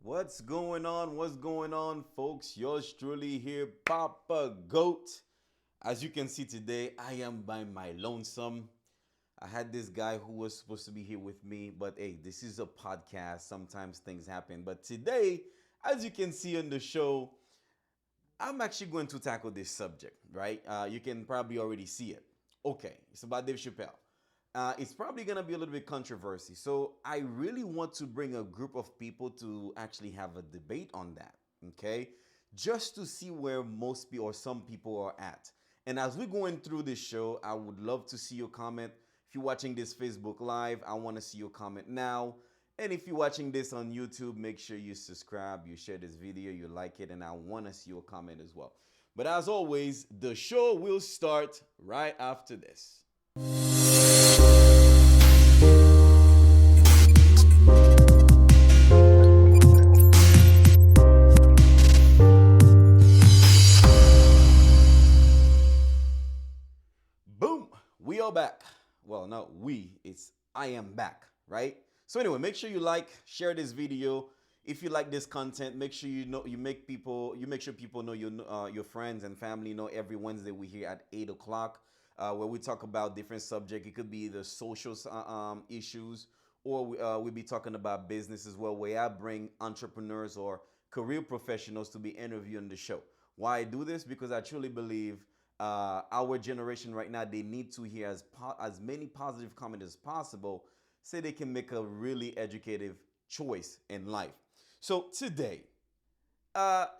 What's going on? What's going on, folks? Yours truly here, Papa Goat. As you can see today, I am by my lonesome. I had this guy who was supposed to be here with me, but hey, this is a podcast. Sometimes things happen. But today, as you can see on the show, I'm actually going to tackle this subject, right? You can probably already see it. Okay, it's about Dave Chapelle. It's probably going to be a little bit controversy. So I really want to bring a group of people to actually have a debate on that, okay? Just to see where most people or some people are at. And as we're going through this show, I would love to see your comment. If you're watching this Facebook Live, I want to see your comment now. And if you're watching this on YouTube, make sure you subscribe, you share this video, you like it, and I want to see your comment as well. But as always, the show will start right after this. Boom, we are back. Well, not we, it's I am back, right? So anyway, make sure you like, share this video. If you like this content, make sure you make sure people know your friends and family know every Wednesday we're here at 8 o'clock, where we talk about different subjects. It could be either social issues, or we'll be talking about business as well, where I bring entrepreneurs or career professionals to be interviewed on the show. Why I do this? Because I truly believe our generation right now, they need to hear as many positive comments as possible so they can make a really educative choice in life. So today,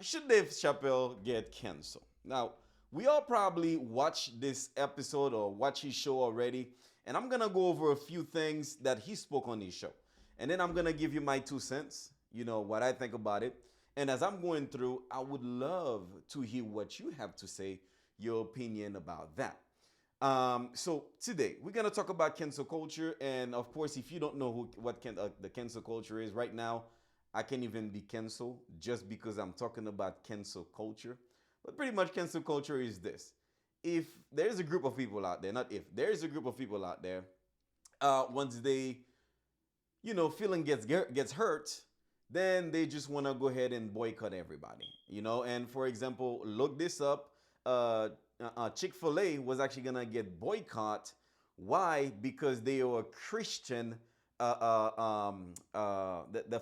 should Dave Chapelle get canceled? Now, we all probably watched this episode or watch his show already, and I'm gonna go over a few things that he spoke on his show. And then I'm gonna give you my 2 cents, what I think about it. And as I'm going through, I would love to hear what you have to say, your opinion about that. So today we're gonna talk about cancel culture, and of course, if you don't know what the cancel culture is right now, I can't even be canceled just because I'm talking about cancel culture. But pretty much, cancel culture is this: if there's a group of people out there, not if there's a group of people out there, once they, feeling gets hurt, then they just want to go ahead and boycott everybody, And for example, look this up. Chick-fil-A was actually gonna get boycott. Why? Because they are Christian. The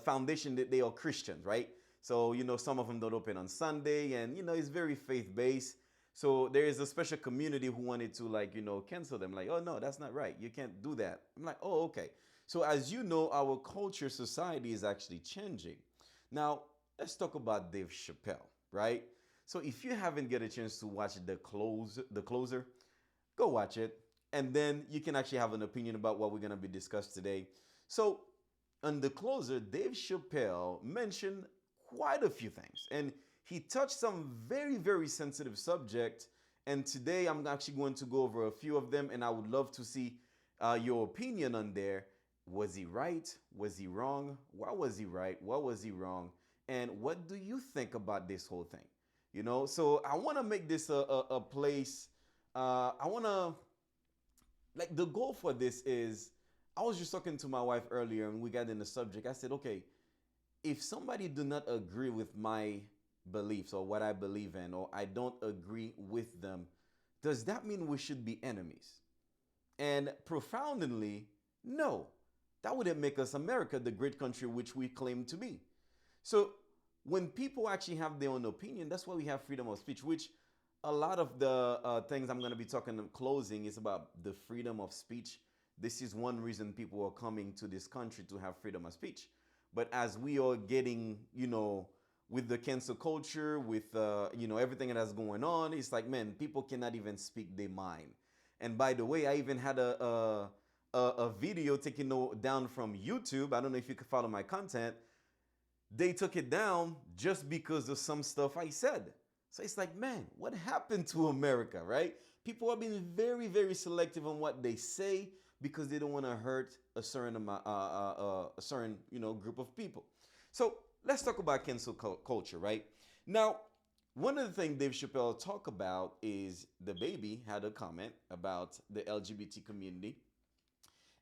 foundation that they are Christians, right? So some of them don't open on Sunday, and it's very faith-based. So there is a special community who wanted to cancel them. Like, oh no, that's not right. You can't do that. I'm like, oh, okay. So as you know, our culture, society is actually changing. Now let's talk about Dave Chapelle, right? So if you haven't get a chance to watch the closer, go watch it, and then you can actually have an opinion about what we're gonna be discussed today. So on the closer, Dave Chapelle mentioned quite a few things, and he touched some very, very sensitive subject. And today I'm actually going to go over a few of them, and I would love to see your opinion on there. Was he right? Was he wrong? Why was he right? What was he wrong? And what do you think about this whole thing? So I want to make this a place. I want to, the goal for this is, I was just talking to my wife earlier and we got in the subject. I said, okay, if somebody do not agree with my beliefs or what I believe in, or I don't agree with them, does that mean we should be enemies? And profoundly, no. That wouldn't make us America, the great country which we claim to be. So when people actually have their own opinion, that's why we have freedom of speech, which a lot of the things I'm going to be talking in closing is about the freedom of speech. This is one reason people are coming to this country, to have freedom of speech. But as we are getting, with the cancel culture, with, everything that's going on, it's like, man, people cannot even speak their mind. And by the way, I even had a video taken down from YouTube. I don't know if you could follow my content. They took it down just because of some stuff I said. So it's like, man, what happened to America, right? People are being very, very selective on what they say because they don't want to hurt a certain group of people. So let's talk about cancel culture, right? Now, one of the things Dave Chapelle talked about is DaBaby had a comment about the LGBT community.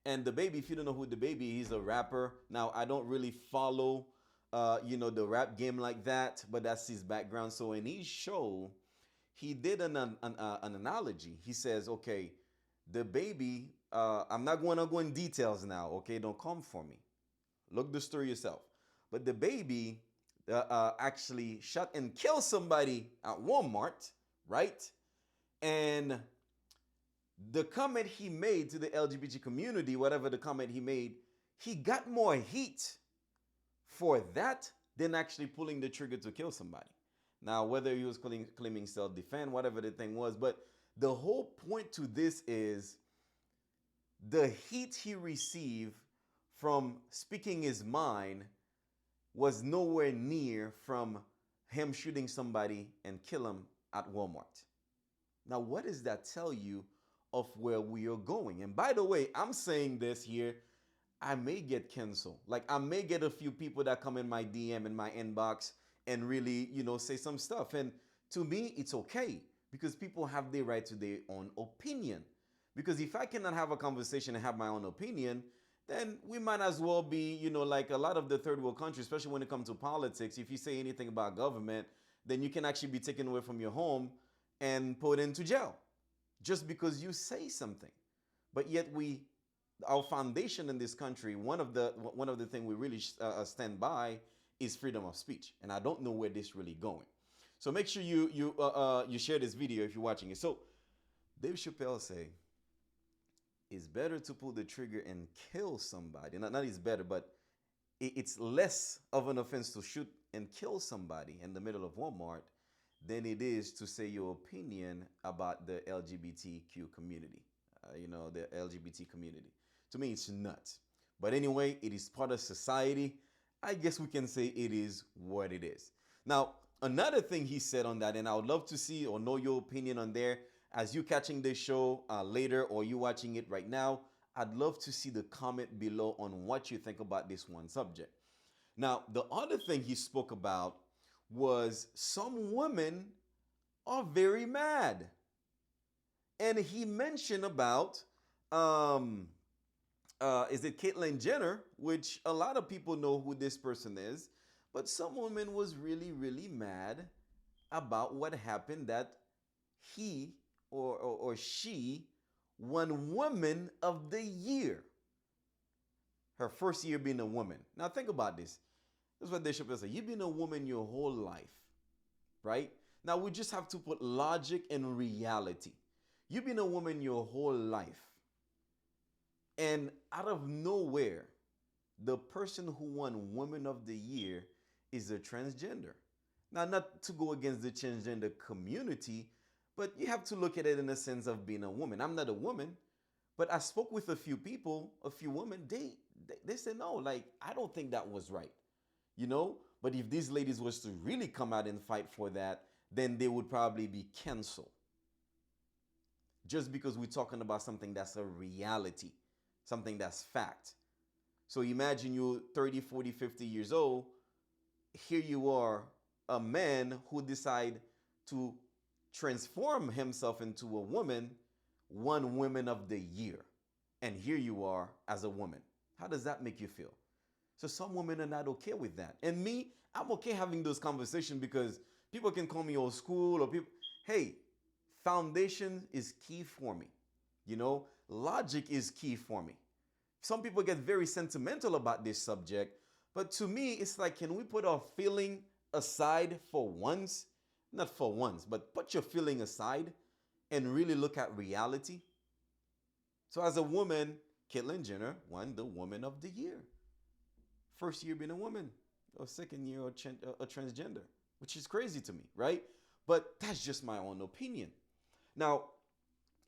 And DaBaby, if you don't know who DaBaby is, he's a rapper. Now, I don't really follow the rap game like that, but that's his background. So in his show, he did an analogy. He says, okay, DaBaby, I'm not going to go in details now, okay? Don't come for me. Look the story yourself. But DaBaby actually shot and killed somebody at Walmart, right? And the comment he made to the LGBT community, whatever the comment he made, he got more heat for that than actually pulling the trigger to kill somebody. Now, whether he was claiming self-defense, whatever the thing was, but the whole point to this is the heat he received from speaking his mind was nowhere near from him shooting somebody and kill him at Walmart. Now, what does that tell you of where we are going? And by the way, I'm saying this here, I may get canceled. Like, I may get a few people that come in my DM, in my inbox, and really, say some stuff. And to me, it's okay because people have the right to their own opinion. Because if I cannot have a conversation and have my own opinion, then we might as well be, like a lot of the third world countries, especially when it comes to politics. If you say anything about government, then you can actually be taken away from your home and put into jail just because you say something. But yet our foundation in this country, one of the things we really stand by is freedom of speech. And I don't know where this really going. So make sure you share this video if you're watching it. So Dave Chapelle say, it's better to pull the trigger and kill somebody. Not it's better, but it's less of an offense to shoot and kill somebody in the middle of Walmart than it is to say your opinion about the LGBTQ community, the LGBT community. To me, it's nuts. But anyway, it is part of society. I guess we can say it is what it is. Now, another thing he said on that, and I would love to see or know your opinion on there, as you catching this show later or you watching it right now, I'd love to see the comment below on what you think about this one subject. Now, the other thing he spoke about was some women are very mad. And he mentioned about, is it Caitlyn Jenner, which a lot of people know who this person is, but some woman was really, really mad about what happened that he or she won Woman of the Year. Her first year being a woman. Now think about this. This is what Dave Chapelle said. You've been a woman your whole life, right? Now we just have to put logic and reality. You've been a woman your whole life. And out of nowhere, the person who won Woman of the Year is a transgender. Now, not to go against the transgender community, but you have to look at it in the sense of being a woman. I'm not a woman, but I spoke with a few people, a few women. They said, no, like, I don't think that was right. But if these ladies was to really come out and fight for that, then they would probably be canceled. Just because we're talking about something that's a reality, something that's fact. So imagine you're 30, 40, 50 years old. Here you are, a man who decide to transform himself into a woman, won Women of the Year. And here you are as a woman. How does that make you feel? So some women are not okay with that. And me, I'm okay having those conversations because people can call me old school or people, hey, foundation is key for me. Logic is key for me. Some people get very sentimental about this subject, but to me, it's like, can we put our feeling aside for once? Not for once, but put your feeling aside and really look at reality. So as a woman, Caitlyn Jenner won the Woman of the Year. First year being a woman, or second year a transgender, which is crazy to me, right? But that's just my own opinion. Now,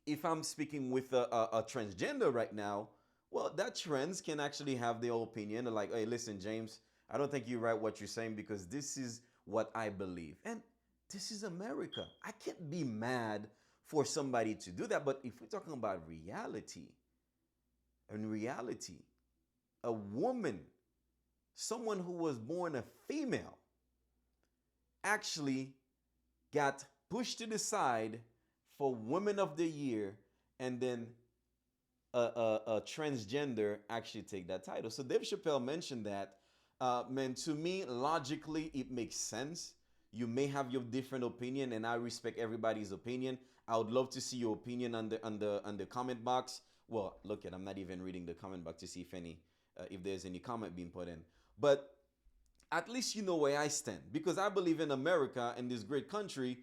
if I'm speaking with a transgender right now, well, that trans can actually have their opinion. They're like, hey, listen, James, I don't think you're right what you're saying because this is what I believe. And this is America. I can't be mad for somebody to do that. But if we're talking about reality, in reality, a woman, someone who was born a female, actually got pushed to the side for Women of the Year, and then a transgender actually take that title. So Dave Chapelle mentioned that Man, to me, logically, it makes sense. You may have your different opinion, and I respect everybody's opinion. I would love to see your opinion on the comment box. Well, look at, I'm not even reading the comment box to see if there's any comment being put in. But at least you know where I stand, because I believe in America, in this great country,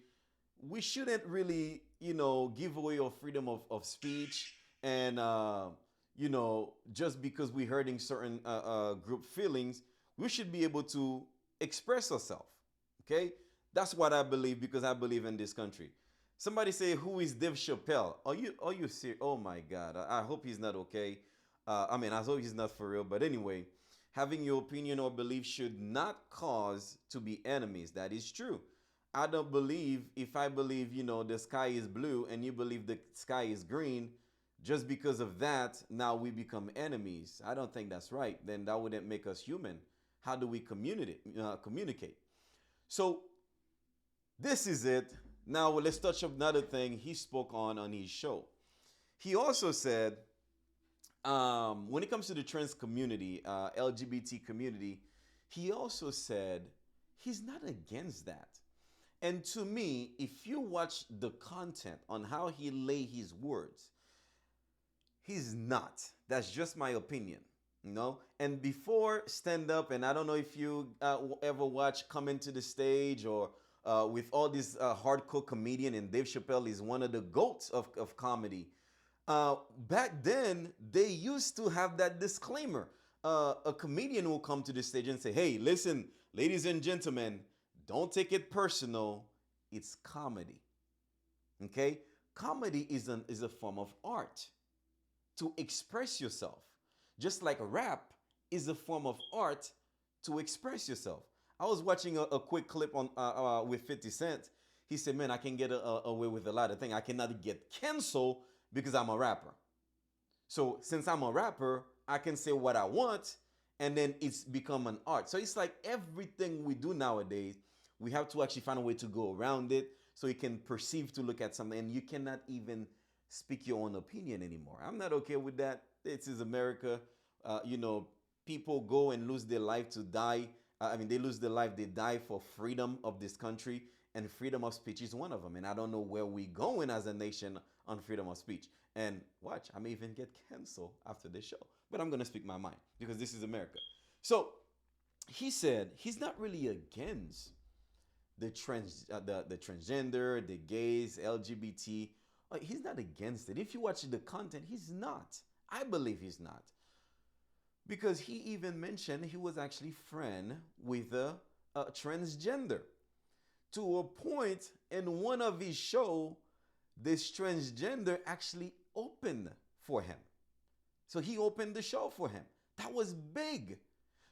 we shouldn't really, give away our freedom of speech, and just because we're hurting certain group feelings, we should be able to express ourselves. Okay, that's what I believe, because I believe in this country. Somebody say, "Who is Dave Chapelle?" Are you serious? Oh my God! I hope he's not okay. I mean, I hope he's not for real. But anyway, having your opinion or belief should not cause to be enemies. That is true. I don't believe, if I believe, the sky is blue and you believe the sky is green, just because of that, now we become enemies. I don't think that's right. Then that wouldn't make us human. How do we communicate? So this is it. Now let's touch up another thing he spoke on his show. He also said, when it comes to the trans community, LGBT community, he also said he's not against that. And to me, if you watch the content on how he lay his words, he's not. That's just my opinion. And before stand up, and I don't know if you ever watch Coming to the Stage, or with all these hardcore comedian, and Dave Chappelle is one of the goats of comedy. Back then, they used to have that disclaimer. A comedian will come to the stage and say, "Hey, listen, ladies and gentlemen, don't take it personal. It's comedy." Okay? Comedy is a form of art to express yourself. Just like rap is a form of art to express yourself. I was watching a quick clip on with 50 Cent. He said, "Man, I can get away with a lot of things. I cannot get canceled because I'm a rapper. So since I'm a rapper, I can say what I want, and then it's become an art." So it's like everything we do nowadays, we have to actually find a way to go around it so you can perceive to look at something, and you cannot even speak your own opinion anymore. I'm not okay with that. This is America. People go and lose their life to die. They lose their life, they die for freedom of this country, and freedom of speech is one of them. And I don't know where we're going as a nation on freedom of speech. And watch, I may even get canceled after this show, but I'm going to speak my mind, because this is America. So he said he's not really against the transgender, the gays, LGBT. He's not against it. If you watch the content, he's not. I believe he's not. Because he even mentioned he was actually friend with a transgender. To a point in one of his show, this transgender actually opened for him. So he opened the show for him. That was big.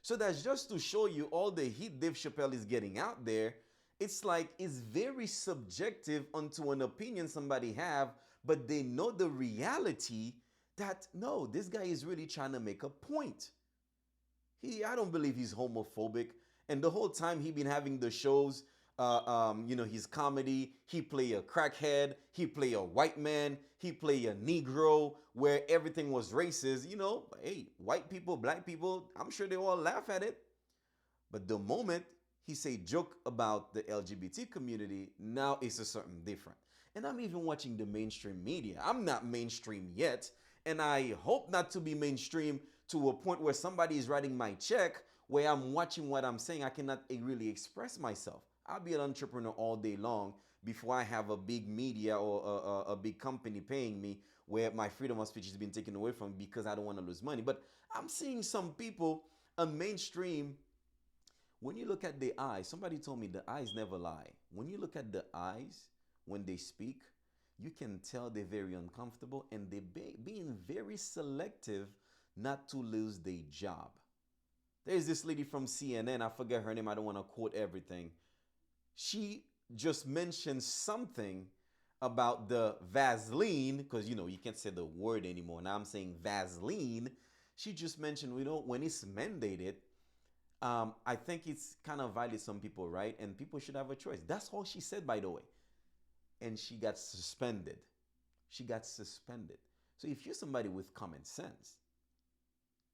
So that's just to show you all the heat Dave Chappelle is getting out there. It's like it's very subjective onto an opinion somebody have, but they know the reality that no, this guy is really trying to make a point. I don't believe he's homophobic. And the whole time he been having the shows, his comedy, he play a crackhead, he play a white man, he play a Negro, where everything was racist. Hey, white people, black people, I'm sure they all laugh at it. But the moment he say joke about the LGBT community, now it's a certain different. And I'm even watching the mainstream media. I'm not mainstream yet, and I hope not to be mainstream to a point where somebody is writing my check, where I'm watching what I'm saying. I cannot really express myself. I'll be an entrepreneur all day long before I have a big media or a big company paying me, where my freedom of speech has been taken away from because I don't want to lose money. But I'm seeing some people on mainstream. When you look at the eyes, somebody told me the eyes never lie. When you look at the eyes, when they speak, you can tell they're very uncomfortable, and they're being very selective not to lose their job. There's this lady from CNN, I forget her name, I don't want to quote everything. She just mentioned something about the Vaseline, because you can't say the word anymore. Now I'm saying Vaseline. She just mentioned, when it's mandated, I think it's kind of violates some people, right? And people should have a choice. That's all she said, by the way. And she got suspended. So if you're somebody with common sense,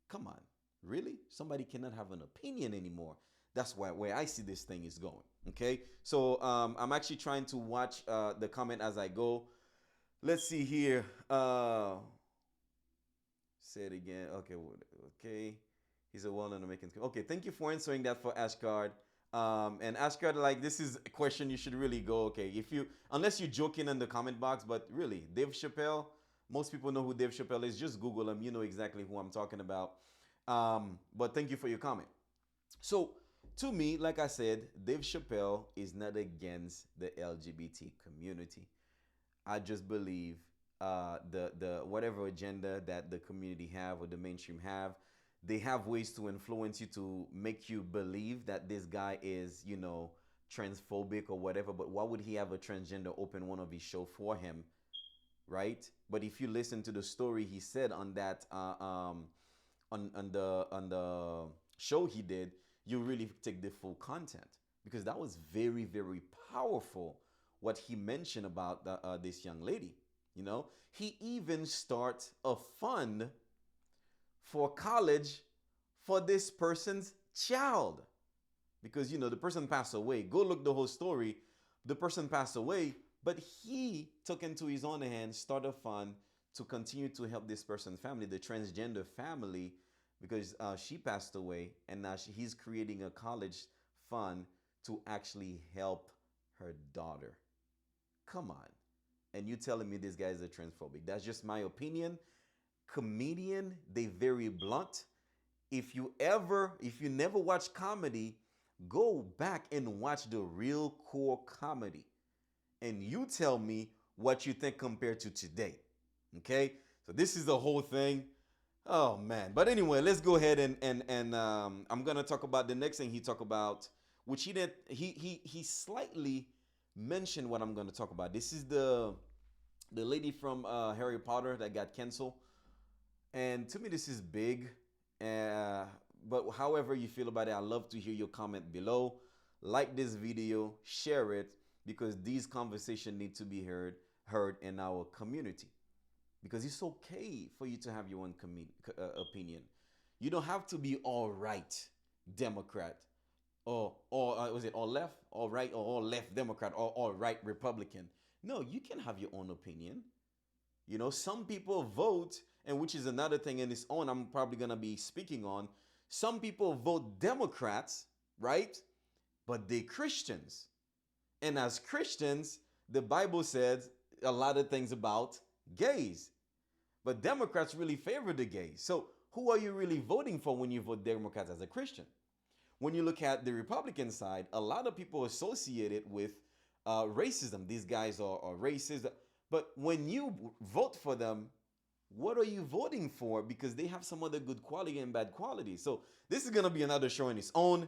come on. Really? Somebody cannot have an opinion anymore. That's where I see this thing is going. Okay. So I'm actually trying to watch the comment as I go. Let's see here. Say it again. Okay. Okay. He's a well-known American. Okay. Thank you for answering that for Ashgard. And Ashgard, like, this is a question you should really go. Okay. If you, unless you're joking in the comment box, but really, Dave Chapelle, most people know who Dave Chapelle is. Just Google him. You know exactly who I'm talking about. But thank you for your comment. So, to me, like I said, Dave Chappelle is not against the LGBT community. I just believe the whatever agenda that the community have or the mainstream have, they have ways to influence you to make you believe that this guy is, transphobic or whatever. But why would he have a transgender open one of his show for him, right? But if you listen to the story he said on that on the show he did, you really take the full content, because that was very, very powerful what he mentioned about this young lady. He even start a fund for college for this person's child, because the person passed away. Go look the whole story. The person passed away, but he took into his own hands, start a fund to continue to help this person's family, the transgender family, because she passed away, and now he's creating a college fund to actually help her daughter. Come on. And you telling me this guy is a transphobic? That's just my opinion. Comedian, they very blunt. If you never watch comedy, go back and watch the real core comedy, and you tell me what you think compared to today. Okay? So this is the whole thing. Oh man. But anyway, let's go ahead and I'm gonna talk about the next thing he talked about, which he slightly mentioned what I'm gonna talk about. This is the lady from Harry Potter that got canceled. And to me, this is big. But however you feel about it, I'd love to hear your comment below. Like this video, share it, because these conversations need to be heard in our community. Because it's okay for you to have your own opinion. You don't have to be all right Democrat, or was it all left, all right, or all left Democrat, or all right Republican. No, you can have your own opinion. Some people vote, and which is another thing in its own I'm probably going to be speaking on. Some people vote Democrats, right? But they Christians. And as Christians, the Bible says a lot of things about gays. But Democrats really favor the gays. So who are you really voting for when you vote Democrats as a Christian? When you look at the Republican side, a lot of people associate it with racism. These guys are racist. But when you vote for them, what are you voting for? Because they have some other good quality and bad quality. So this is going to be another show on its own.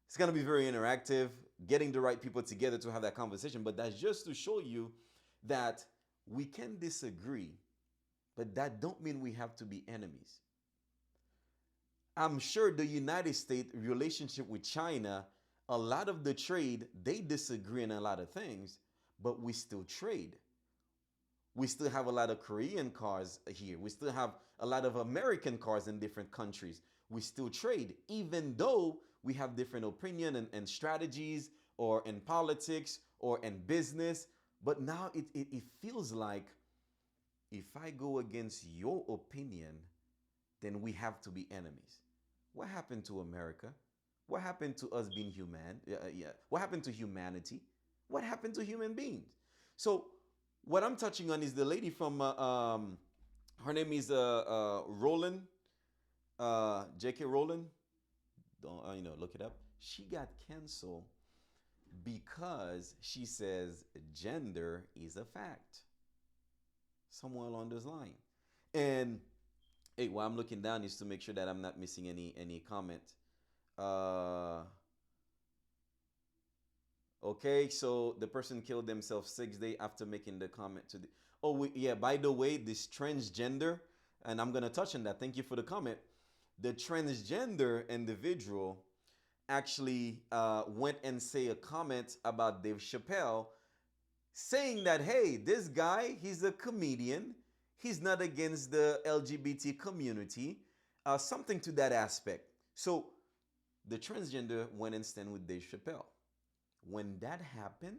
It's going to be very interactive, getting the right people together to have that conversation. But that's just to show you that we can disagree, but that don't mean we have to be enemies. I'm sure the United States relationship with China, a lot of the trade, they disagree on a lot of things, but we still trade. We still have a lot of Korean cars here. We still have a lot of American cars in different countries. We still trade, even though we have different opinion and strategies, or in politics or in business. But now it feels like if I go against your opinion, then we have to be enemies. What happened to America? What happened to us being human? What happened to humanity? What happened to human beings? So what I'm touching on is the lady from, her name is Rowland, J.K. Rowland. Don't look it up. She got canceled because she says gender is a fact. Somewhere along this line. And hey, while I'm looking down is to make sure that I'm not missing any comment. Okay, so the person killed themselves 6 days after making the comment to the. Oh, yeah. By the way, this transgender, and I'm gonna touch on that. Thank you for the comment. The transgender individual actually went and say a comment about Dave Chapelle, saying that, hey, this guy, he's a comedian. He's not against the LGBT community. something to that aspect. So the transgender went and stand with Dave Chappelle. When that happened,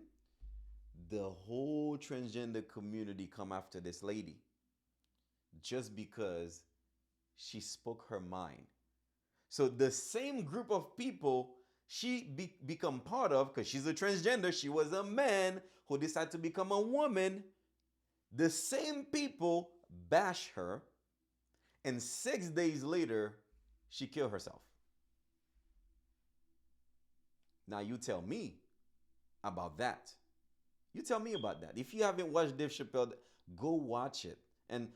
the whole transgender community come after this lady just because she spoke her mind. So the same group of people become part of, because she's a transgender, she was a man who decided to become a woman. The same people bash her, and 6 days later, she killed herself. Now you tell me about that. You tell me about that. If you haven't watched Dave Chappelle, go watch it and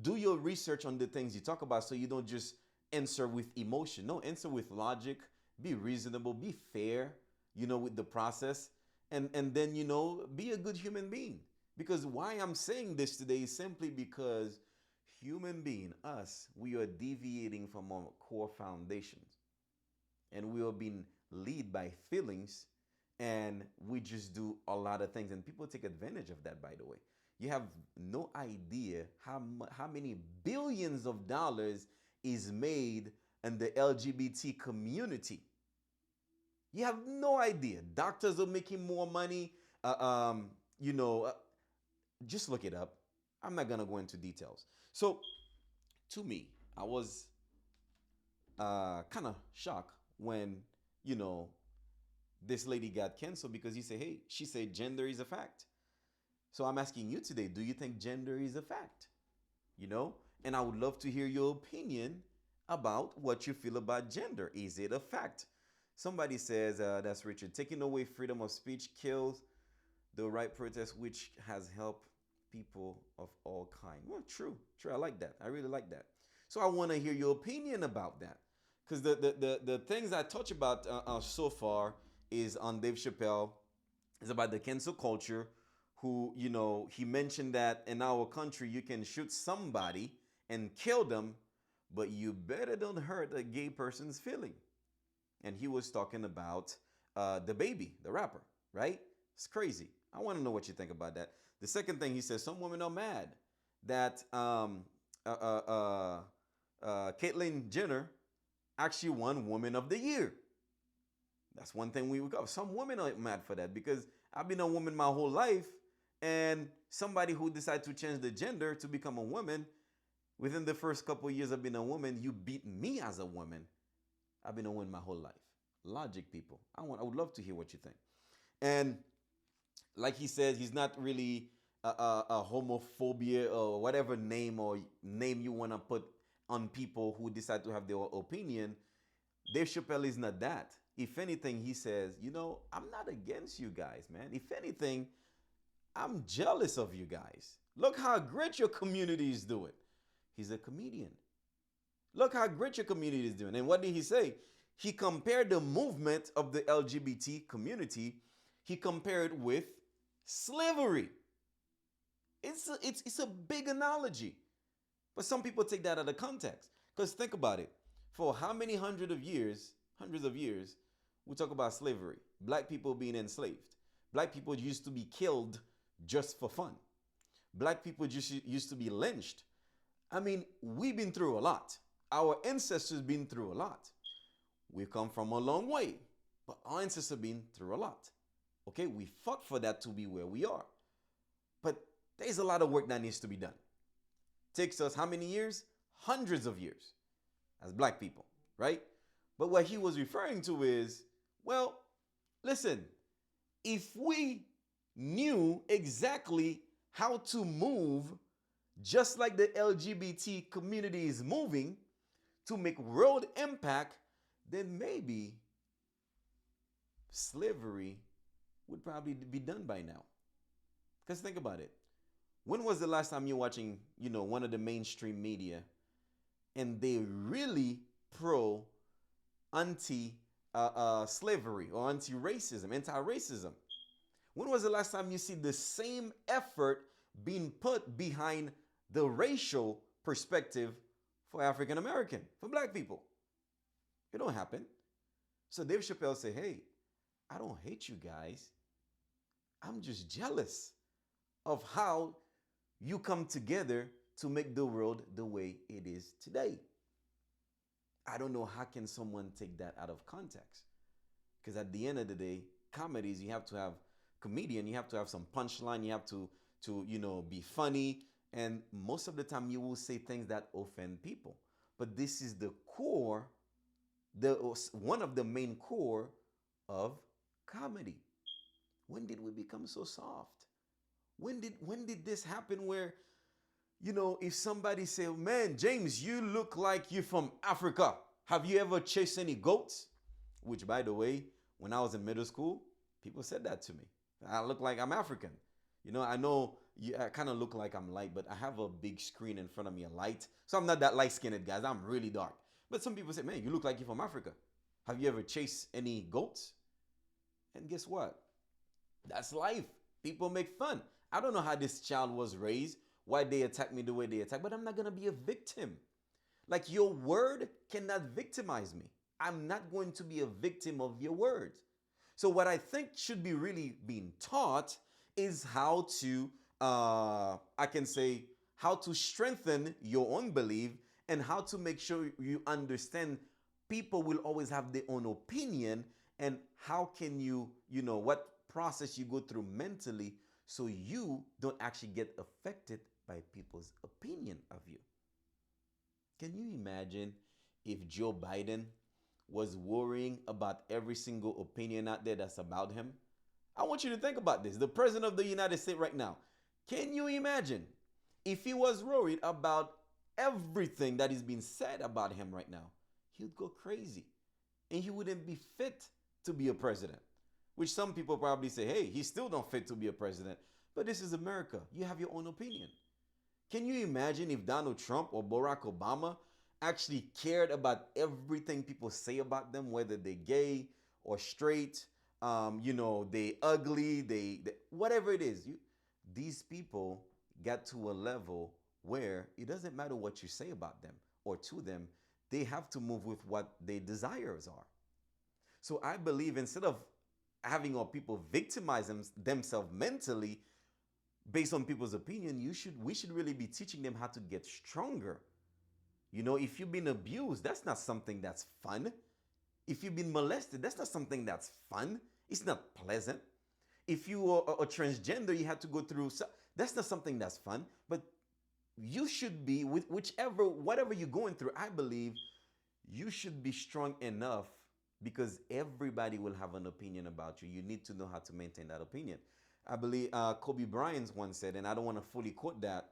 do your research on the things you talk about so you don't just answer with emotion. No, answer with logic. Be reasonable. Be fair, with the process. And then, be a good human being. Because why I'm saying this today is simply because human being, us, we are deviating from our core foundations. And we are being led by feelings, and we just do a lot of things. And people take advantage of that, by the way. You have no idea how many billions of dollars is made in the LGBT community. You have no idea. Doctors are making more money. Just look it up. I'm not gonna go into details. So, to me, I was kind of shocked when this lady got canceled because she said gender is a fact. So I'm asking you today, do you think gender is a fact? And I would love to hear your opinion about what you feel about gender. Is it a fact? Somebody says, that's Richard, taking away freedom of speech kills the right protest, which has helped people of all kinds. Well, true. I like that. I really like that. So I want to hear your opinion about that. Because the things I touch about so far is on Dave Chappelle, is about the cancel culture, who, he mentioned that in our country, you can shoot somebody and kill them, but you better don't hurt a gay person's feeling. And he was talking about DaBaby, the rapper, right? It's crazy. I want to know what you think about that. The second thing he says, some women are mad that Caitlyn Jenner actually won Woman of the Year. That's one thing we would go. Some women are mad for that because I've been a woman my whole life, and somebody who decided to change the gender to become a woman, within the first couple of years of being a woman, you beat me as a woman. I've been a woman my whole life. Logic, people. I would love to hear what you think. And like he says, he's not really a homophobia or whatever name you want to put on people who decide to have their opinion. Dave Chappelle is not that. If anything, he says, I'm not against you guys, man. If anything, I'm jealous of you guys. Look how great your community is doing. He's a comedian. Look how great your community is doing. And what did he say? He compared the movement of the LGBT community, he compared with slavery. It's a big analogy. But some people take that out of context. Because think about it. For how many hundreds of years, we talk about slavery. Black people being enslaved. Black people used to be killed just for fun. Black people just used to be lynched. I mean, we've been through a lot. Our ancestors been through a lot. We come from a long way, but our ancestors been through a lot. Okay, we fought for that to be where we are. But there's a lot of work that needs to be done. Takes us how many years? Hundreds of years as black people, right? But what he was referring to is, well, listen, if we knew exactly how to move just like the LGBT community is moving to make world impact, then maybe slavery would probably be done by now. Because think about it. When was the last time you're watching, one of the mainstream media and they really pro anti-slavery or anti-racism? When was the last time you see the same effort being put behind the racial perspective for African American, for black people? It don't happen. So Dave Chappelle said, hey, I don't hate you guys. I'm just jealous of how you come together to make the world the way it is today. I don't know how can someone take that out of context. Because at the end of the day, comedies, you have to have comedian, you have to have some punchline, you have to be funny. And most of the time you will say things that offend people. But this is the core, the one of the main core of comedy. When did we become so soft? When did this happen where, if somebody say, man, James, you look like you're from Africa. Have you ever chased any goats? Which, by the way, when I was in middle school, people said that to me. I look like I'm African. I know I kind of look like I'm light, but I have a big screen in front of me, a light. So I'm not that light-skinned, guys. I'm really dark. But some people say, man, you look like you're from Africa. Have you ever chased any goats? And guess what? That's life. People make fun. I don't know how this child was raised, why they attack me the way they attack, but I'm not going to be a victim. Like, your word cannot victimize me. I'm not going to be a victim of your words. So what I think should be really being taught is how to, I can say, how to strengthen your own belief and how to make sure you understand people will always have their own opinion, and how can you, what process you go through mentally so you don't actually get affected by people's opinion of you. Can you imagine if Joe Biden was worrying about every single opinion out there that's about him? I want you to think about this. The president of the United States right now. Can you imagine if he was worried about everything that is being said about him right now? He'd go crazy and he wouldn't be fit to be a president. Which some people probably say, hey, he still don't fit to be a president. But this is America. You have your own opinion. Can you imagine if Donald Trump or Barack Obama actually cared about everything people say about them, whether they're gay or straight, they ugly, they whatever it is. These people got to a level where it doesn't matter what you say about them or to them. They have to move with what their desires are. So I believe instead of having our people victimize themselves mentally based on people's opinion, we should really be teaching them how to get stronger. If you've been abused, that's not something that's fun. If you've been molested, that's not something that's fun. It's not pleasant. If you are a transgender, you had to go through, that's not something that's fun. But you should be, with whatever you're going through, I believe you should be strong enough, because everybody will have an opinion about you. You need to know how to maintain that opinion. I believe Kobe Bryant once said, and I don't want to fully quote that.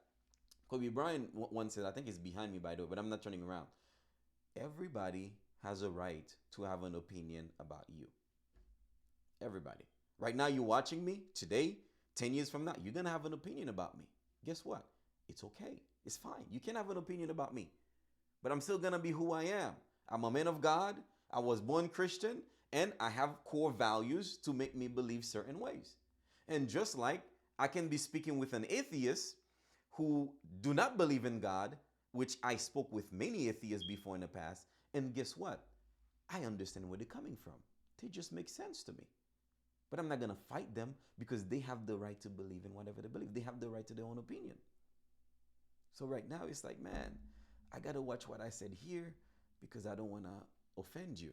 Kobe Bryant once said, I think it's behind me, by the way, but I'm not turning around. Everybody has a right to have an opinion about you. Everybody. Right now, you're watching me today, 10 years from now, you're going to have an opinion about me. Guess what? It's okay. It's fine. You can have an opinion about me, but I'm still going to be who I am. I'm a man of God. I was born Christian, and I have core values to make me believe certain ways. And just like I can be speaking with an atheist who do not believe in God, which I spoke with many atheists before in the past, and guess what? I understand where they're coming from. They just make sense to me. But I'm not going to fight them because they have the right to believe in whatever they believe. They have the right to their own opinion. So right now it's like, man, I got to watch what I said here because I don't want to offend you.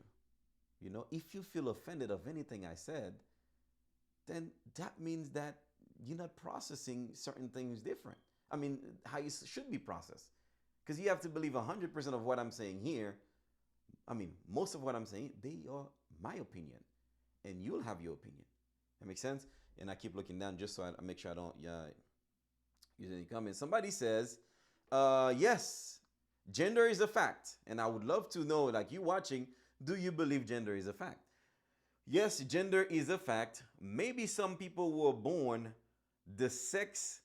If you feel offended of anything I said, then that means that you're not processing certain things different. I mean, how you should be processed. Because you have to believe 100% of what I'm saying here. I mean, most of what I'm saying, they are my opinion. And you'll have your opinion. That makes sense? And I keep looking down just so I make sure I don't use any comments. Somebody says, yes, gender is a fact. And I would love to know, like you watching, do you believe gender is a fact? Yes, gender is a fact. Maybe some people were born the sex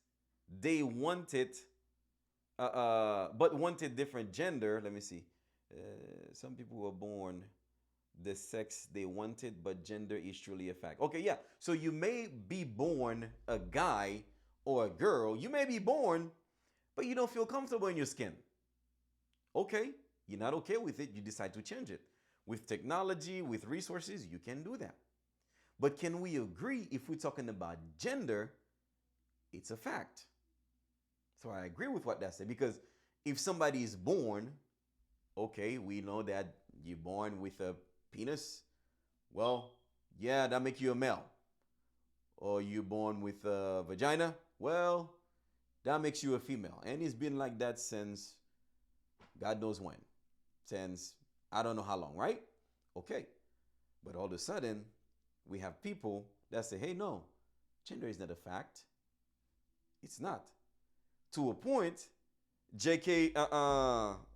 they wanted, but wanted different gender. Let me see. Some people were born the sex they wanted, but gender is truly a fact. Okay, yeah. So you may be born a guy or a girl. You may be born, but you don't feel comfortable in your skin. Okay, you're not okay with it. You decide to change it. With technology, with resources, you can do that. But can we agree if we're talking about gender, it's a fact. So I agree with what that said, because if somebody is born Okay, we know that you're born with a penis. Well, yeah, that make you a male. Or you're born with a vagina. Well, that makes you a female. And it's been like that since God knows when. Since I don't know how long, right? Okay. But all of a sudden, we have people that say, hey, no, gender is not a fact. It's not. To a point, J.K.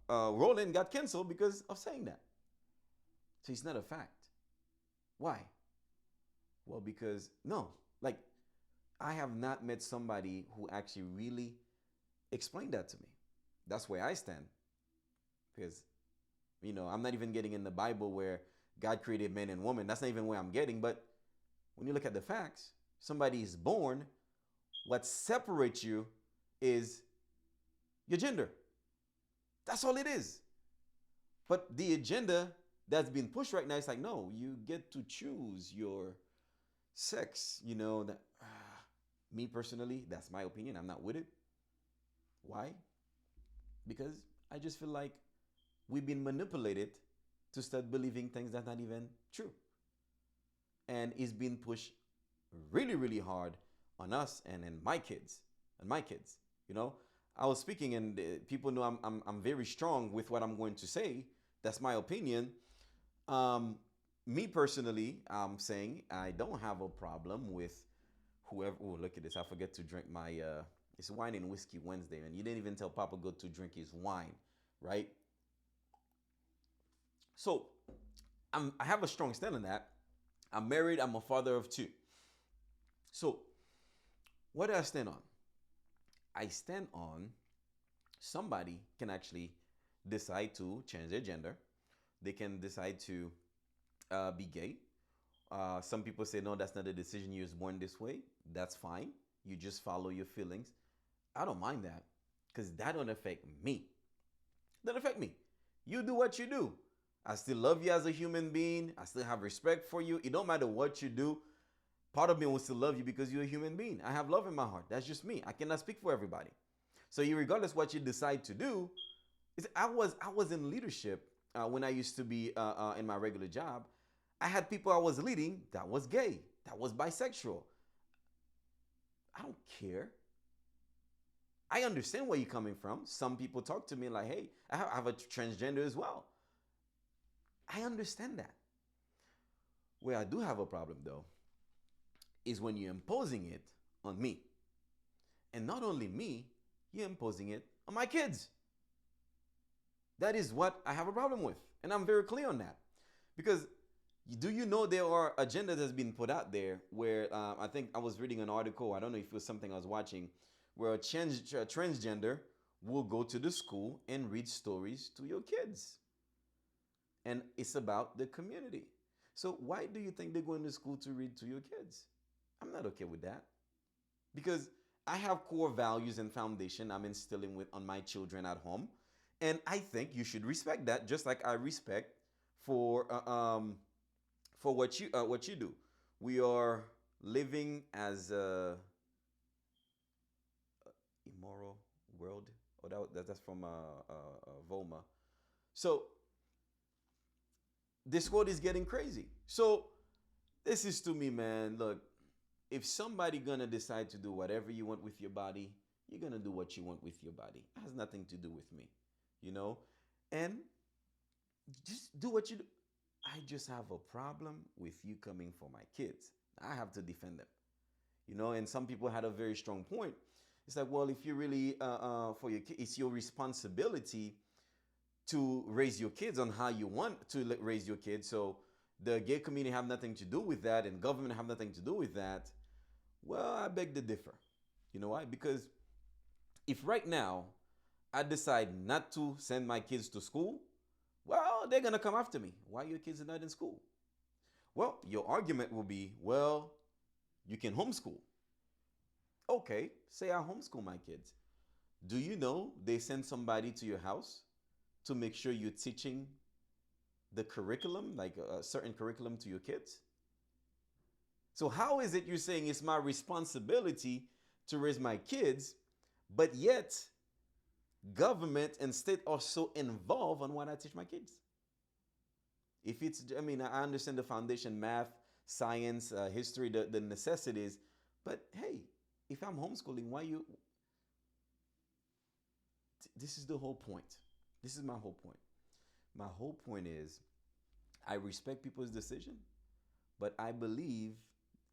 Rowling got canceled because of saying that. So it's not a fact. Why? Well, because no, like I have not met somebody who actually really explained that to me. That's where I stand. Because, I'm not even getting in the Bible where God created man and woman. That's not even where I'm getting. But when you look at the facts, somebody is born. What separates you is your gender. That's all it is. But the agenda that's being pushed right now is like, no, you get to choose your sex. That me personally, that's my opinion. I'm not with it. Why? Because I just feel like we've been manipulated to start believing things that's not even true. And it's been pushed really, really hard on us and my kids. And my kids. I was speaking, and people know I'm very strong with what I'm going to say. That's my opinion. Me personally, I'm saying I don't have a problem with whoever. Oh, look at this! I forget to drink my. It's wine and whiskey Wednesday, and you didn't even tell Papa go to drink his wine, right? So, I have a strong stand on that. I'm married. I'm a father of two. So, what do I stand on? I stand on somebody can actually decide to change their gender. They can decide to be gay. Some people say, no, that's not a decision. You was born this way. That's fine. You just follow your feelings. I don't mind that because that don't affect me. That don't affect me. You do what you do. I still love you as a human being. I still have respect for you. It don't matter what you do. Part of me will still love you because you're a human being. I have love in my heart. That's just me. I cannot speak for everybody. So regardless what you decide to do, I was in leadership when I used to be in my regular job. I had people I was leading that was gay, that was bisexual. I don't care. I understand where you're coming from. Some people talk to me like, hey, I have a transgender as well. I understand that. Where I do have a problem though is when you're imposing it on me. And not only me, you're imposing it on my kids. That is what I have a problem with. And I'm very clear on that. Because do you know there are agendas that's been put out there where I think I was reading an article, I don't know if it was something I was watching, where a transgender will go to the school and read stories to your kids. And it's about the community. So why do you think they're going to school to read to your kids? I'm not okay with that. Because I have core values and foundation I'm instilling on my children at home. And I think you should respect that, just like I respect for what you do. We are living as a immoral world. Oh, that's from Voma. So this world is getting crazy. So this is to me, man. Look, if somebody gonna decide to do whatever you want with your body, you're gonna do what you want with your body. It has nothing to do with me, and just do what you do. I just have a problem with you coming for my kids. I have to defend them, and some people had a very strong point. It's like, well, if you really for your kids, it's your responsibility to raise your kids on how you want to raise your kids. So the gay community have nothing to do with that, and government have nothing to do with that. Well, I beg to differ. You know why? Because if right now I decide not to send my kids to school, well, they're going to come after me. Why your kids are not in school? Well, your argument will be, well, you can homeschool. Okay, say I homeschool my kids. Do you know they send somebody to your house to make sure you're teaching the curriculum, like a certain curriculum to your kids? So how is it you're saying it's my responsibility to raise my kids, but yet government and state are so involved on what I teach my kids. If it's, I mean, I understand the foundation, math, science, history, the necessities, but hey, if I'm homeschooling, why you? This is the whole point. This is my whole point. My whole point is I respect people's decision, but I believe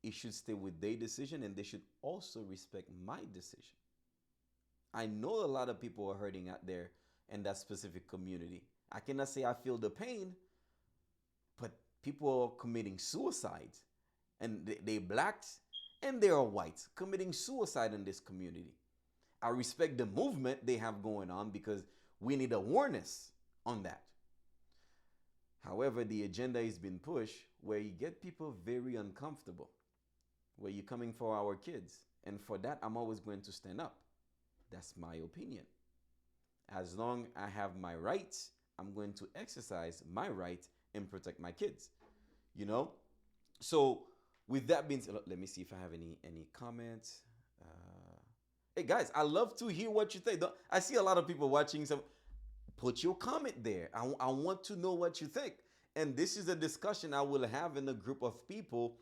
it should stay with their decision and they should also respect my decision. I know a lot of people are hurting out there in that specific community. I cannot say I feel the pain, but people are committing suicide and they blacks and they are whites committing suicide in this community. I respect the movement they have going on because we need awareness on that. However, the agenda is being pushed where you get people very uncomfortable, where you're coming for our kids. And for that, I'm always going to stand up. That's my opinion. As long as I have my rights, I'm going to exercise my right and protect my kids. You know? So with that being said, let me see if I have any comments. Hey guys, I love to hear what you think. I see a lot of people watching. Some put your comment there. I want to know what you think. And this is a discussion I will have in a group of people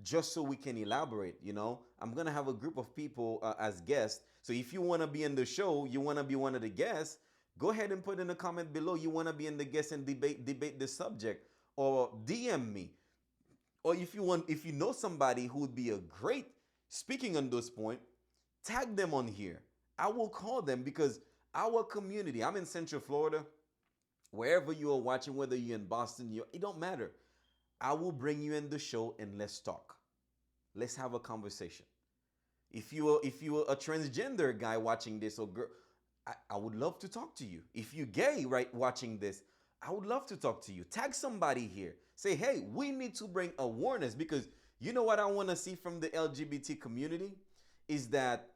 just so we can elaborate. You know, I'm going to have a group of people as guests. So if you want to be in the show, you want to be one of the guests, go ahead and put in a comment below. You want to be in the guest and debate the subject, or DM me. Or if you know somebody who would be a great speaking on this point, tag them on here. I will call them because our community, I'm in Central Florida, wherever you are watching, whether you're in Boston, it don't matter. I will bring you in the show and let's talk. Let's have a conversation. If you are a transgender guy watching this or girl, I would love to talk to you. If you're gay, right, watching this, I would love to talk to you. Tag somebody here. Say, hey, we need to bring awareness because you know what I want to see from the LGBT community is that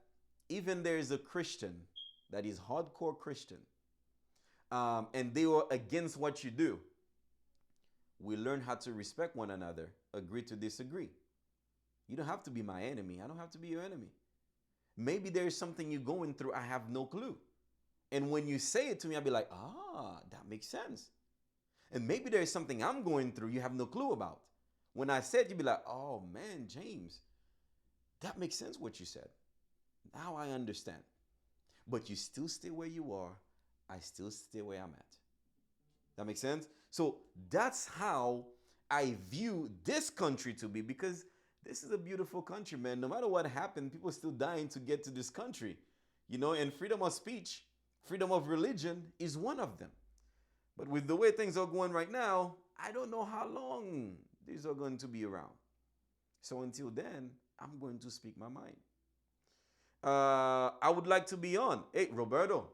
even there is a Christian that is hardcore Christian, and they are against what you do. We learn how to respect one another, agree to disagree. You don't have to be my enemy. I don't have to be your enemy. Maybe there is something you're going through. I have no clue. And when you say it to me, I'll be like, that makes sense. And maybe there is something I'm going through you have no clue about. When I said, you'd be like, oh man, James, that makes sense what you said. Now I understand. But you still stay where you are. I still stay where I'm at. That makes sense? So that's how I view this country to be, because this is a beautiful country, man. No matter what happened, people are still dying to get to this country. You know, and freedom of speech, freedom of religion is one of them. But with the way things are going right now, I don't know how long these are going to be around. So until then, I'm going to speak my mind. I would like to be on. Hey, Roberto,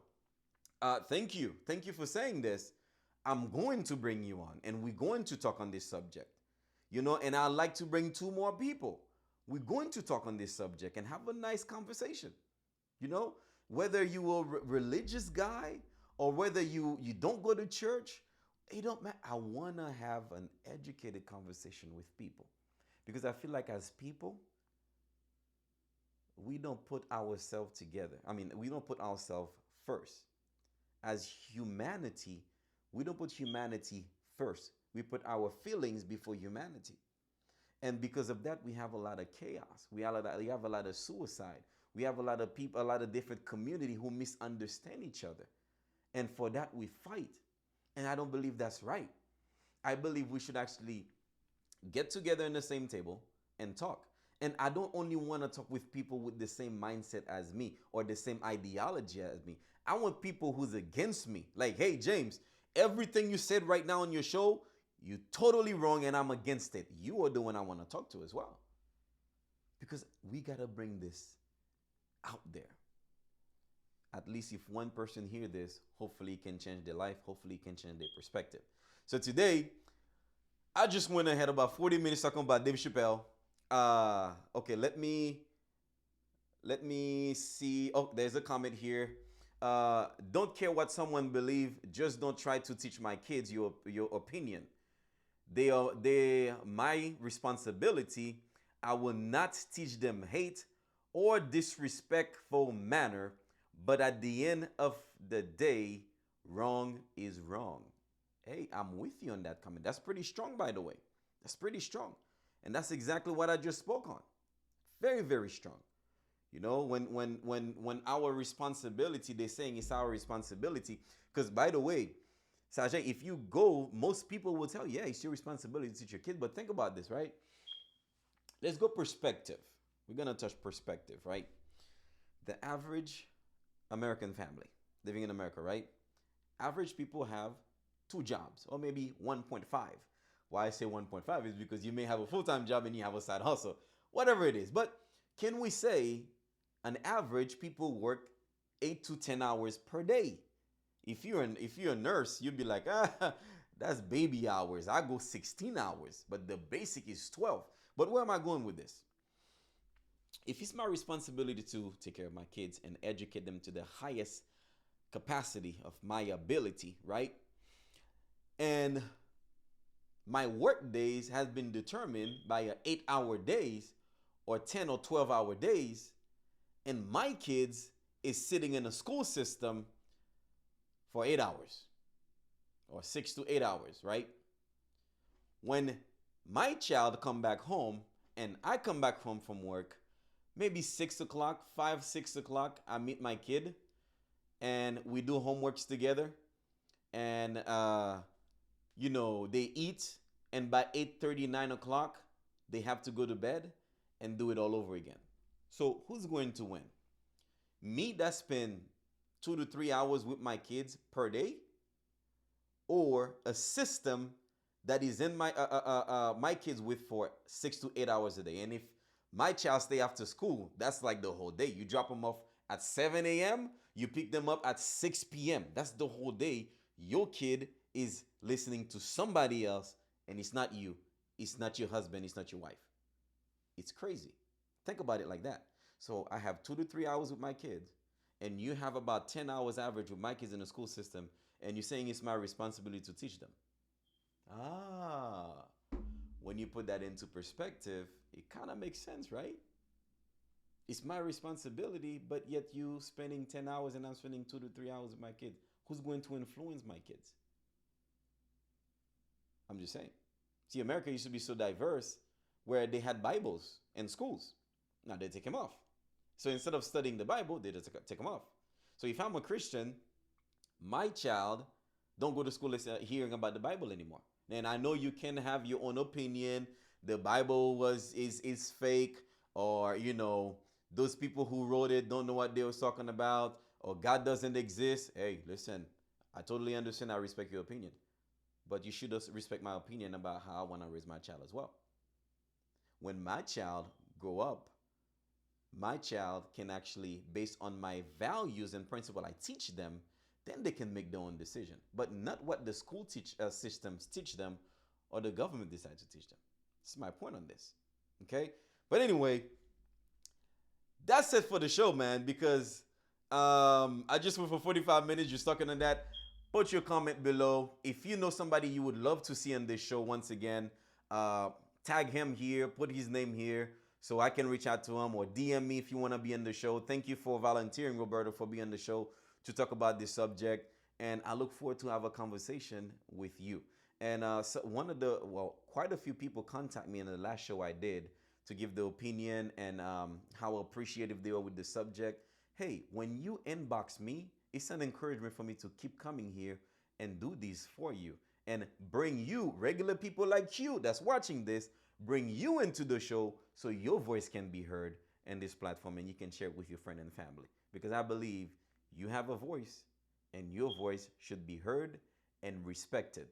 thank you. Thank you for saying this. I'm going to bring you on and we're going to talk on this subject. You know, and I'd like to bring 2 more people. We're going to talk on this subject and have a nice conversation. You know, whether you are a religious guy or whether you don't go to church, it don't matter. I want to have an educated conversation with people because I feel like as people, we don't put ourselves together. I mean, we don't put ourselves first. As humanity, we don't put humanity first. We put our feelings before humanity. And because of that, we have a lot of chaos. We have a lot of suicide. We have a lot of people, a lot of different community who misunderstand each other. And for that, we fight. And I don't believe that's right. I believe we should actually get together in the same table and talk. And I don't only want to talk with people with the same mindset as me or the same ideology as me. I want people who's against me. Like, hey, James, everything you said right now on your show, you're totally wrong and I'm against it. You are the one I want to talk to as well. Because we got to bring this out there. At least if one person hear this, hopefully it can change their life. Hopefully it can change their perspective. So today, I just went ahead about 40 minutes talking about Dave Chapelle. Okay, let me see. Oh, there's a comment here. Don't care what someone believes. Just don't try to teach my kids your opinion. They my responsibility. I will not teach them hate or disrespectful manner, But at the end of the day, wrong is wrong. Hey, I'm with you on that comment. That's pretty strong, by the way. That's pretty strong. And that's exactly what I just spoke on. Very, very strong. You know, when our responsibility, they're saying it's our responsibility. Because by the way, Sajay, if you go, most people will tell you, yeah, it's your responsibility to teach your kid. But think about this, right? Let's go perspective. We're gonna touch perspective, right? The average American family living in America, right? Average people have two jobs, or maybe 1.5. Why I say 1.5 is because you may have a full-time job and you have a side hustle, whatever it is. But can we say an average people work 8 to 10 hours per day? If you're a nurse, you'd be like, that's baby hours. I go 16 hours, but the basic is 12. But where am I going with this? If it's my responsibility to take care of my kids and educate them to the highest capacity of my ability, right? And my work days has been determined by a 8-hour days or 10 or 12-hour days, and my kids is sitting in a school system for 8 hours or 6 to 8 hours, right? When my child come back home and I come back home from work, maybe 6 o'clock, 5, 6 o'clock, I meet my kid and we do homeworks together. And, they eat. And by 8:30, 9 o'clock, they have to go to bed and do it all over again. So who's going to win? Me that spend 2 to 3 hours with my kids per day, or a system that is in my kids with for 6 to 8 hours a day? And if my child stay after school, that's like the whole day. You drop them off at 7 a.m., you pick them up at 6 p.m. That's the whole day. Your kid is listening to somebody else, and it's not you. It's not your husband. It's not your wife. It's crazy. Think about it like that. So I have 2 to 3 hours with my kids, and you have about 10 hours average with my kids in the school system, and you're saying it's my responsibility to teach them. Ah, when you put that into perspective, it kind of makes sense, right? It's my responsibility, but yet you spending 10 hours and I'm spending 2 to 3 hours with my kids. Who's going to influence my kids? I'm just saying. See, America used to be so diverse where they had Bibles in schools. Now they take them off. So instead of studying the Bible, they just take them off. So if I'm a Christian, my child don't go to school hearing about the Bible anymore. And I know you can have your own opinion. The Bible is fake, or those people who wrote it don't know what they was talking about, or God doesn't exist. Hey, listen, I totally understand. I respect your opinion, but you should also respect my opinion about how I want to raise my child as well. When my child grow up, my child can actually, based on my values and principle I teach them, then they can make their own decision, but not what the school systems teach them or the government decides to teach them. This is my point on this. Okay? But anyway, that's it for the show, man, because I just went for 45 minutes. You're stuck on that. Put your comment below. If you know somebody you would love to see on this show, once again, tag him here, put his name here so I can reach out to him, or DM me if you want to be on the show. Thank you for volunteering, Roberto, for being on the show to talk about this subject. And I look forward to have a conversation with you. And quite a few people contact me in the last show I did to give their opinion and how appreciative they are with the subject. Hey, when you inbox me, it's an encouragement for me to keep coming here and do these for you and bring you, regular people like you that's watching this, bring you into the show so your voice can be heard in this platform and you can share it with your friend and family. Because I believe you have a voice and your voice should be heard and respected,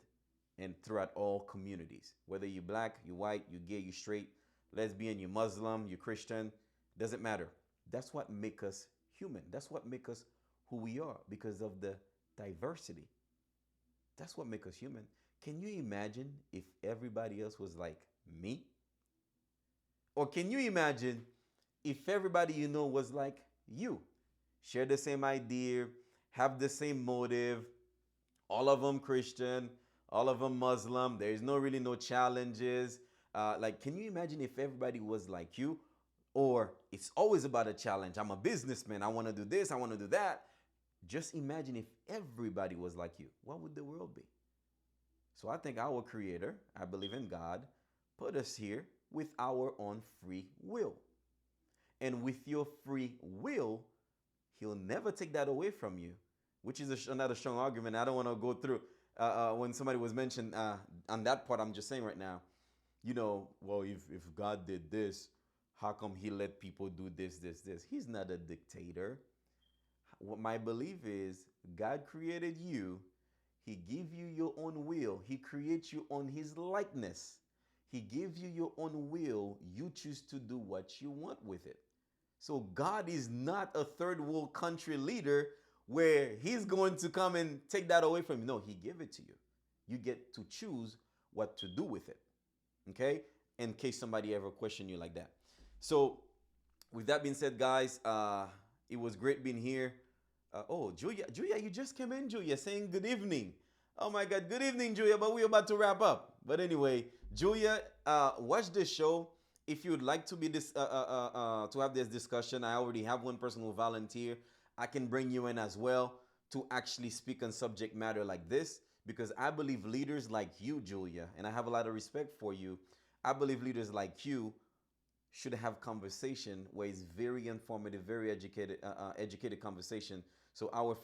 and throughout all communities. Whether you're black, you're white, you're gay, you're straight, lesbian, you're Muslim, you're Christian, doesn't matter. That's what makes us human. That's what makes us who we are, because of the diversity. That's what makes us human. Can you imagine if everybody else was like me? Or can you imagine if everybody you know was like you? Share the same idea, have the same motive, all of them Christian, all of them Muslim. There's no challenges. Can you imagine if everybody was like you? Or it's always about a challenge. I'm a businessman. I want to do this. I want to do that. Just imagine if everybody was like you. What would the world be? So I think our Creator, I believe in God, put us here with our own free will. And with your free will, He'll never take that away from you, which is another strong argument. I don't want to go through when somebody was mentioned on that part. I'm just saying right now, well, if God did this, how come He let people do this? He's not a dictator. What my belief is, God created you. He give you your own will. He creates you on His likeness. He gives you your own will. You choose to do what you want with it. So God is not a third world country leader where He's going to come and take that away from you. No, He gave it to you. You get to choose what to do with it. Okay? In case somebody ever question you like that. So with that being said, guys, it was great being here. Julia, you just came in, Julia, saying good evening. Oh my God, good evening, Julia, but we're about to wrap up. But anyway, Julia, watch this show. If you would like to be to have this discussion, I already have one person who volunteer. I can bring you in as well to actually speak on subject matter like this, because I believe leaders like you, Julia, and I have a lot of respect for you. I believe leaders like you should have conversation where it's very informative, very educated conversation, so our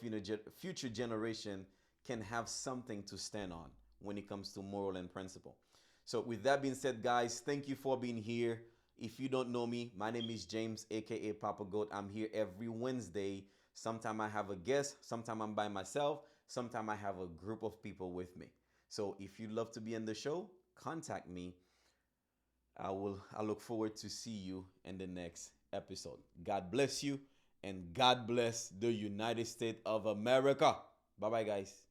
future generation can have something to stand on when it comes to moral and principle. So with that being said, guys, thank you for being here. If you don't know me, my name is James, aka Papa Goat. I'm here every Wednesday. Sometime I have a guest, sometime I'm by myself, sometime I have a group of people with me. So if you'd love to be on the show, contact me. I look forward to see you in the next episode. God bless you, and God bless the United States of America. Bye-bye, guys.